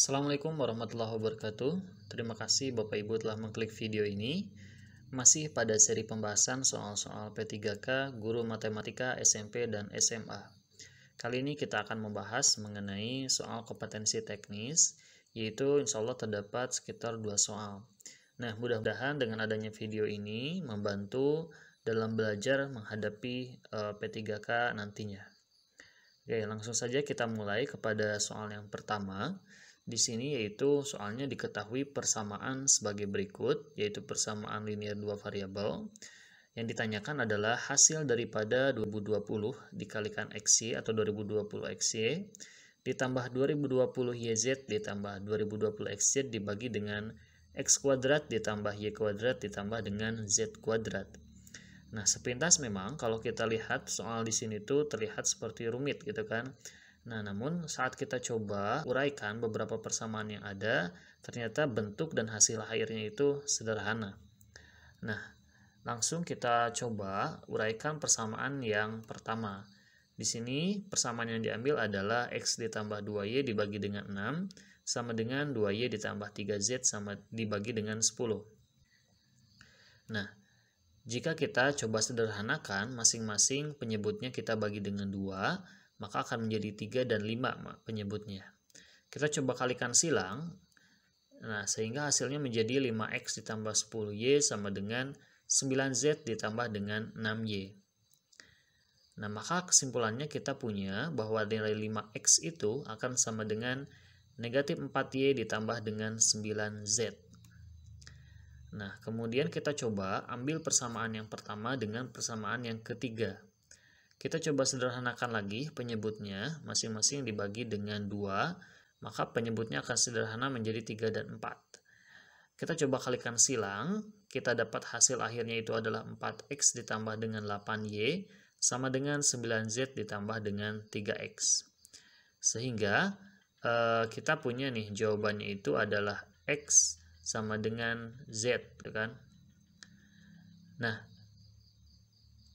Assalamualaikum warahmatullahi wabarakatuh. Terima kasih Bapak Ibu telah mengklik video ini. Masih pada seri pembahasan soal-soal P3K Guru Matematika SMP dan SMA. Kali ini kita akan membahas mengenai soal kompetensi teknis, yaitu insya Allah terdapat sekitar 2 soal. Nah, mudah-mudahan dengan adanya video ini membantu dalam belajar menghadapi P3K nantinya. Oke, langsung saja kita mulai kepada soal yang pertama. Di sini yaitu soalnya diketahui persamaan sebagai berikut, yaitu persamaan linear dua variabel. Yang ditanyakan adalah hasil daripada 2020 dikalikan XY atau 2020 XY ditambah 2020 YZ ditambah 2020 XZ dibagi dengan X kuadrat ditambah Y kuadrat ditambah dengan Z kuadrat. Nah, sepintas memang kalau kita lihat soal di sini tuh terlihat seperti rumit gitu kan. Nah, namun saat kita coba uraikan beberapa persamaan yang ada, ternyata bentuk dan hasil akhirnya itu sederhana. Nah, langsung kita coba uraikan persamaan yang pertama. Di sini persamaan yang diambil adalah X ditambah 2Y dibagi dengan 6 sama dengan 2Y ditambah 3Z sama dibagi dengan 10. Nah, jika kita coba sederhanakan masing-masing penyebutnya kita bagi dengan 2, maka akan menjadi 3 dan 5 penyebutnya. Kita coba kalikan silang. Nah, sehingga hasilnya menjadi 5X ditambah 10Y sama dengan 9Z ditambah dengan 6Y. Nah, maka kesimpulannya kita punya bahwa nilai 5X itu akan sama dengan negatif 4Y ditambah dengan 9Z. Nah, kemudian kita coba ambil persamaan yang pertama dengan persamaan yang ketiga. Kita coba sederhanakan lagi penyebutnya, masing-masing dibagi dengan 2, maka penyebutnya akan sederhana menjadi 3 dan 4. Kita coba kalikan silang, kita dapat hasil akhirnya itu adalah 4X ditambah dengan 8Y, sama dengan 9Z ditambah dengan 3X. Sehingga kita punya nih jawabannya itu adalah X sama dengan Z, kan? Nah,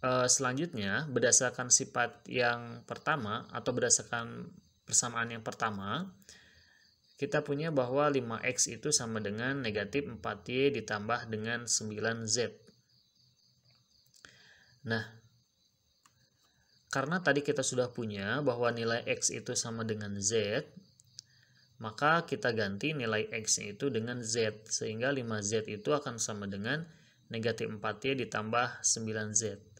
selanjutnya berdasarkan sifat yang pertama atau berdasarkan persamaan yang pertama, kita punya bahwa 5X itu sama dengan negatif 4Y ditambah dengan 9Z. Nah, karena tadi kita sudah punya bahwa nilai X itu sama dengan Z, maka kita ganti nilai X itu dengan Z, sehingga 5Z itu akan sama dengan negatif 4Y ditambah 9Z.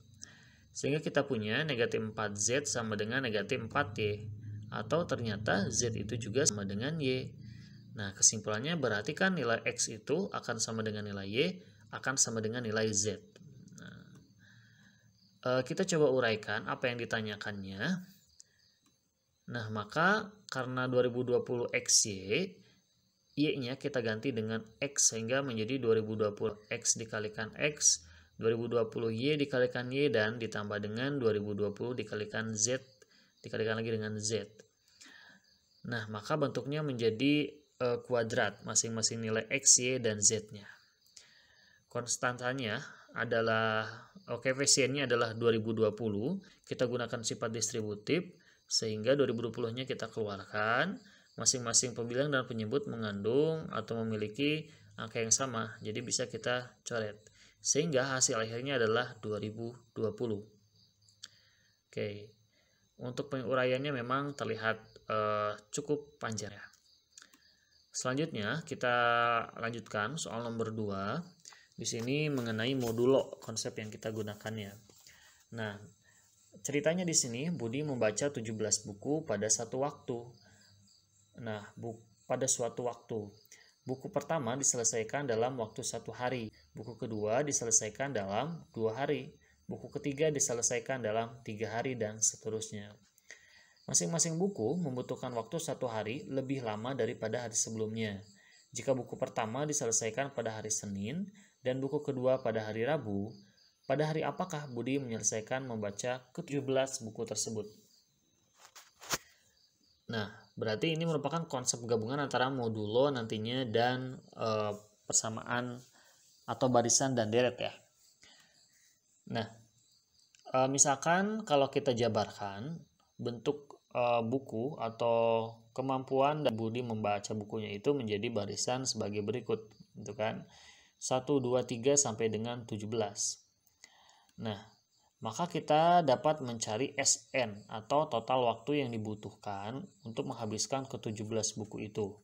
Sehingga kita punya negatif 4Z sama dengan negatif 4Y. Atau ternyata Z itu juga sama dengan Y. Nah, kesimpulannya berarti kan nilai X itu akan sama dengan nilai Y, akan sama dengan nilai Z. Nah, kita coba uraikan apa yang ditanyakannya. Nah, maka karena 2020 XY, Y-nya kita ganti dengan X sehingga menjadi 2020 X dikalikan X, 2020 Y dikalikan Y, dan ditambah dengan 2020 dikalikan Z, dikalikan lagi dengan Z. Nah, maka bentuknya menjadi kuadrat, masing-masing nilai X, Y, dan Z-nya. Konstantanya adalah, koefisiennya adalah 2020, kita gunakan sifat distributif, sehingga 2020-nya kita keluarkan, masing-masing pembilang dan penyebut mengandung atau memiliki angka yang sama, jadi bisa kita coret. Sehingga hasil akhirnya adalah 2020. Oke, untuk penguraiannya memang terlihat cukup panjang ya. Selanjutnya kita lanjutkan soal nomor 2. Di sini mengenai modulo, konsep yang kita gunakannya. Nah, ceritanya di sini Budi membaca 17 buku pada satu waktu. Nah, pada suatu waktu. Buku pertama diselesaikan dalam waktu 1 hari. Buku kedua diselesaikan dalam 2 hari. Buku ketiga diselesaikan dalam 3 hari dan seterusnya. Masing-masing buku membutuhkan waktu 1 hari lebih lama daripada hari sebelumnya. Jika buku pertama diselesaikan pada hari Senin dan buku kedua pada hari Rabu, pada hari apakah Budi menyelesaikan membaca ke-17 buku tersebut? Nah, berarti ini merupakan konsep gabungan antara modulo nantinya dan persamaan atau barisan dan deret ya. Nah, misalkan kalau kita jabarkan bentuk buku atau kemampuan dan Budi membaca bukunya itu menjadi barisan sebagai berikut, gitu kan. 1, 2, 3 sampai dengan 17. Nah, maka kita dapat mencari SN atau total waktu yang dibutuhkan untuk menghabiskan ke-17 buku itu.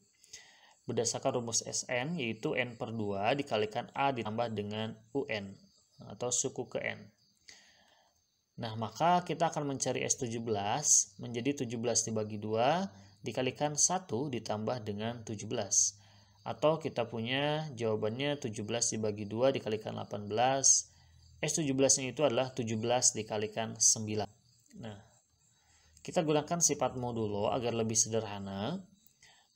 Berdasarkan rumus SN, yaitu N/2 dikalikan A ditambah dengan UN atau suku ke N. Nah, maka kita akan mencari S17 menjadi 17 dibagi 2 dikalikan 1 ditambah dengan 17. Atau kita punya jawabannya 17 dibagi 2 dikalikan 18. S17-nya itu adalah 17 dikalikan 9. Nah, kita gunakan sifat modulo agar lebih sederhana.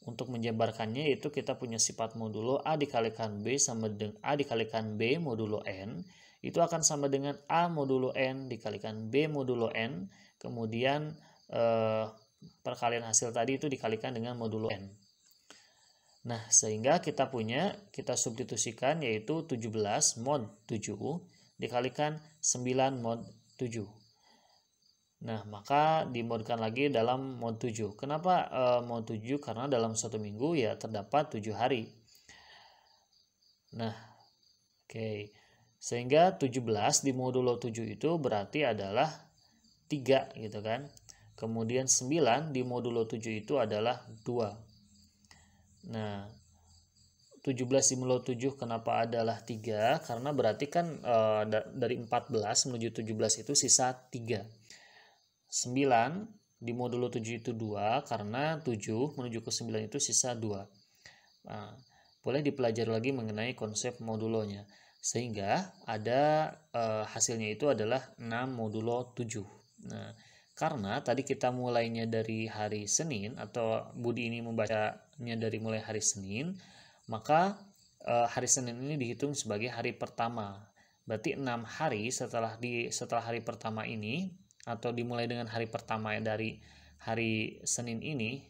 Untuk menjabarkannya yaitu kita punya sifat modulo A dikalikan B sama dengan A dikalikan B modulo N. Itu akan sama dengan A modulo N dikalikan B modulo N. Kemudian perkalian hasil tadi itu dikalikan dengan modulo N. Nah, sehingga kita substitusikan yaitu 17 mod 7 dikalikan 9 mod 7. Nah, maka dimodkan lagi dalam mod 7. Kenapa mod 7? Karena dalam satu minggu ya terdapat 7 hari. Nah, oke. Sehingga 17 di modulo 7 itu berarti adalah 3 gitu kan. Kemudian 9 di modulo 7 itu adalah 2. Nah, 17 di modulo 7 kenapa adalah 3? Karena berarti kan dari 14 menuju 17 itu sisa 3. 9 di modulo 7 itu 2, karena 7 menuju ke 9 itu sisa 2. Nah, boleh dipelajari lagi mengenai konsep modulonya. Sehingga ada hasilnya itu adalah 6 modulo 7. Nah, karena tadi kita mulainya dari hari Senin atau Budi ini membacanya dari mulai hari Senin, maka hari Senin ini dihitung sebagai hari pertama. Berarti 6 hari setelah hari pertama ini atau dimulai dengan hari pertama dari hari Senin ini,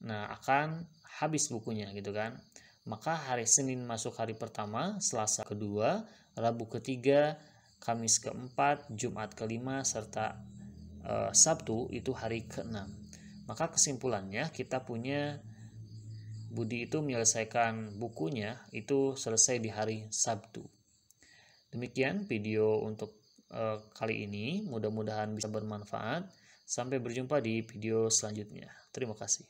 nah akan habis bukunya gitu kan. Maka hari Senin masuk hari pertama, Selasa kedua, Rabu ketiga, Kamis keempat, Jumat kelima, serta Sabtu itu hari keenam. Maka kesimpulannya kita punya Budi itu menyelesaikan bukunya itu selesai di hari Sabtu. Demikian video untuk kali ini, mudah-mudahan bisa bermanfaat. Sampai berjumpa di video selanjutnya. Terima kasih.